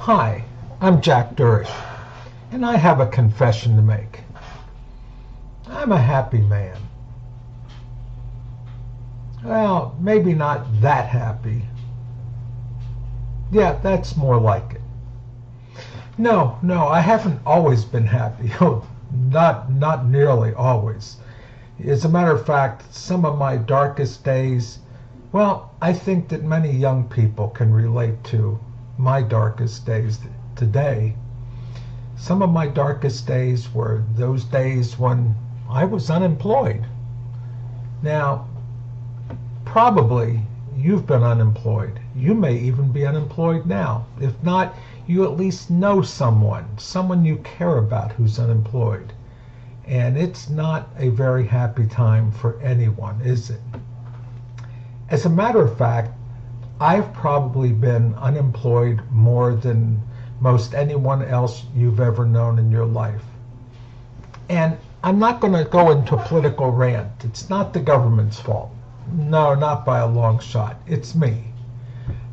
Hi, I'm Jack Durish, and I have a confession to make. I'm a happy man. Well, maybe not that happy. Yeah, that's more like it. No, I haven't always been happy. Oh, not nearly always. As a matter of fact, some of my darkest days, well, I think that many young people can relate to my darkest days today. Some of my darkest days were those days when I was unemployed. Now, probably you've been unemployed. You may even be unemployed now. If not, you at least know someone you care about who's unemployed. And it's not a very happy time for anyone, is it? As a matter of fact, I've probably been unemployed more than most anyone else you've ever known in your life. And I'm not going to go into a political rant. It's not the government's fault. No, not by a long shot. It's me.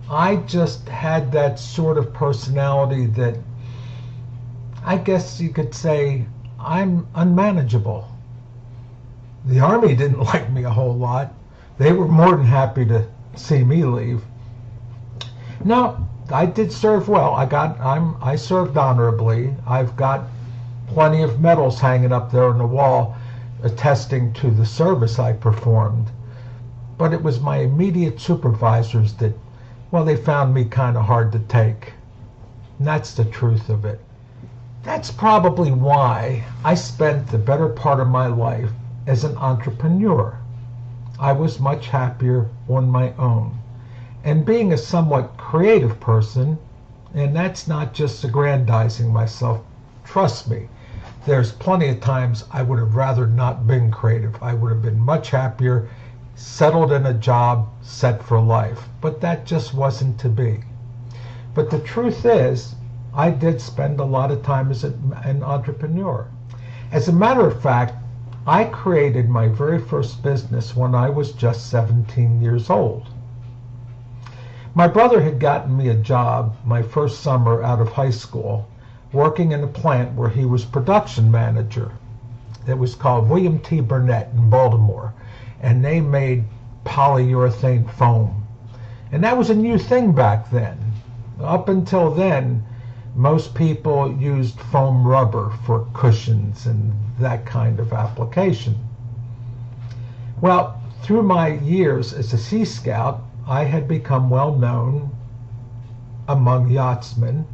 I just had that sort of personality that I guess you could say I'm unmanageable. The Army didn't like me a whole lot. They were more than happy to see me leave. No, I did serve well. I served honorably. I've got plenty of medals hanging up there on the wall attesting to the service I performed. But it was my immediate supervisors that, well, they found me kind of hard to take. And that's the truth of it. That's probably why I spent the better part of my life as an entrepreneur. I was much happier on my own. And being a somewhat creative person, and that's not just aggrandizing myself, trust me, there's plenty of times I would have rather not been creative. I would have been much happier, settled in a job, set for life. But that just wasn't to be. But the truth is, I did spend a lot of time as an entrepreneur. As a matter of fact, I created my very first business when I was just 17 years old. My brother had gotten me a job my first summer out of high school, working in a plant where he was production manager. It was called William T. Burnett in Baltimore, and they made polyurethane foam. And that was a new thing back then. Up until then, most people used foam rubber for cushions and that kind of application. Well, through my years as a Sea Scout, I had become well known among yachtsmen,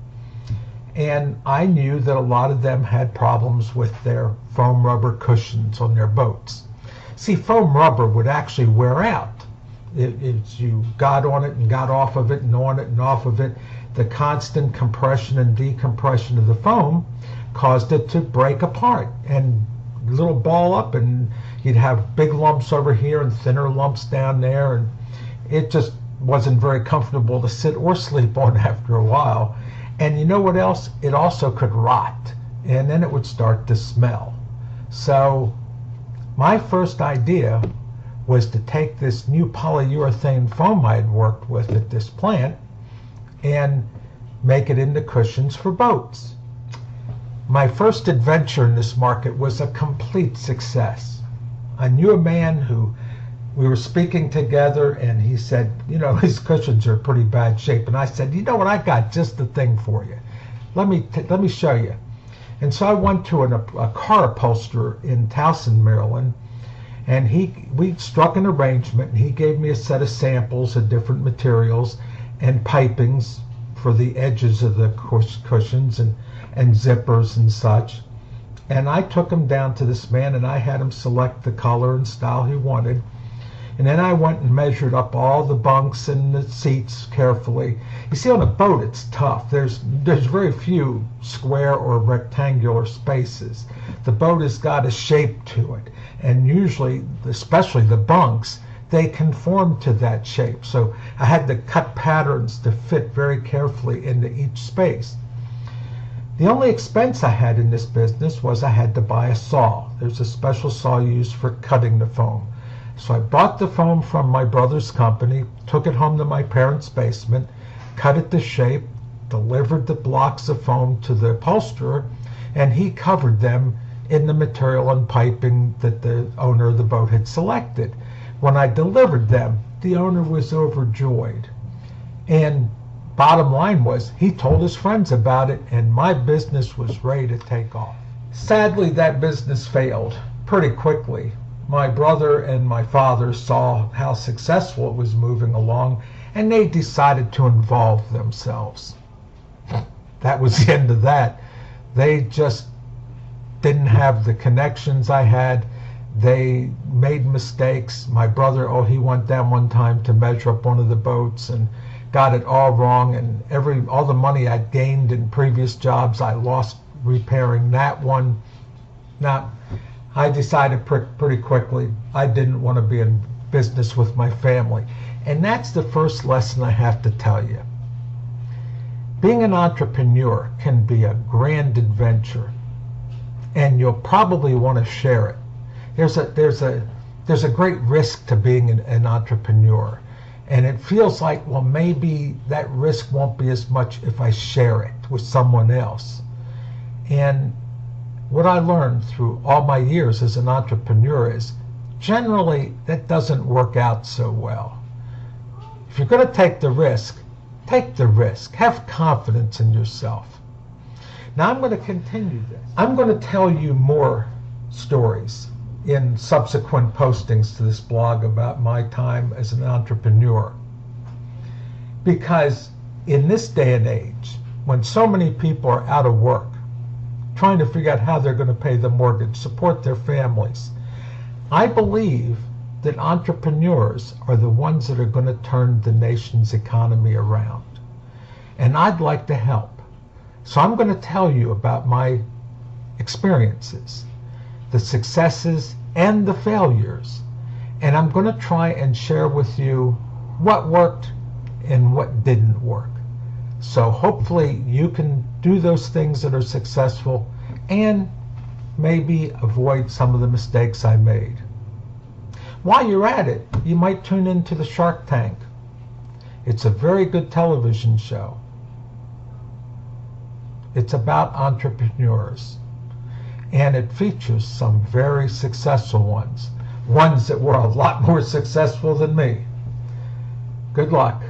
and I knew that a lot of them had problems with their foam rubber cushions on their boats. See, foam rubber would actually wear out. As you got on it and got off of it and on it and off of it, the constant compression and decompression of the foam caused it to break apart and little ball up, and you'd have big lumps over here and thinner lumps down there, and it just wasn't very comfortable to sit or sleep on after a while. And you know what else? It also could rot, and then it would start to smell. So my first idea was to take this new polyurethane foam I had worked with at this plant and make it into cushions for boats. My first adventure in this market was a complete success. I knew a man who we were speaking together, and he said, you know, his cushions are in pretty bad shape. And I said, you know what, I got just the thing for you. Let me show you. And so I went to a car upholsterer in Towson, Maryland, and we struck an arrangement, and he gave me a set of samples of different materials and pipings for the edges of the cushions and zippers and such. And I took him down to this man, and I had him select the color and style he wanted. And then I went and measured up all the bunks and the seats carefully. You see, on a boat, it's tough. There's very few square or rectangular spaces. The boat has got a shape to it. And usually, especially the bunks, they conform to that shape. So I had to cut patterns to fit very carefully into each space. The only expense I had in this business was I had to buy a saw. There's a special saw used for cutting the foam. So I bought the foam from my brother's company, took it home to my parents' basement, cut it to shape, delivered the blocks of foam to the upholsterer, and he covered them in the material and piping that the owner of the boat had selected. When I delivered them, the owner was overjoyed. And bottom line was, he told his friends about it, and my business was ready to take off. Sadly, that business failed pretty quickly. My brother and my father saw how successful it was moving along, and they decided to involve themselves. That was the end of that. They just didn't have the connections I had. They made mistakes. My brother, he went down one time to measure up one of the boats and got it all wrong, and all the money I'd gained in previous jobs I lost repairing that one. Now, I decided pretty quickly I didn't want to be in business with my family. And that's the first lesson I have to tell you. Being an entrepreneur can be a grand adventure, and you'll probably want to share it. There's a great risk to being an entrepreneur, and it feels like, well, maybe that risk won't be as much if I share it with someone else. And what I learned through all my years as an entrepreneur is generally that doesn't work out so well. If you're going to take the risk, take the risk. Have confidence in yourself. Now I'm going to continue this. I'm going to tell you more stories in subsequent postings to this blog about my time as an entrepreneur. Because in this day and age, when so many people are out of work, trying to figure out how they're going to pay the mortgage, support their families, I believe that entrepreneurs are the ones that are going to turn the nation's economy around. And I'd like to help. So I'm going to tell you about my experiences, the successes and the failures. And I'm going to try and share with you what worked and what didn't work. So hopefully you can do those things that are successful and maybe avoid some of the mistakes I made. While you're at it, you might tune into the Shark Tank. It's a very good television show. It's about entrepreneurs, and it features some very successful ones that were a lot more successful than me. Good luck.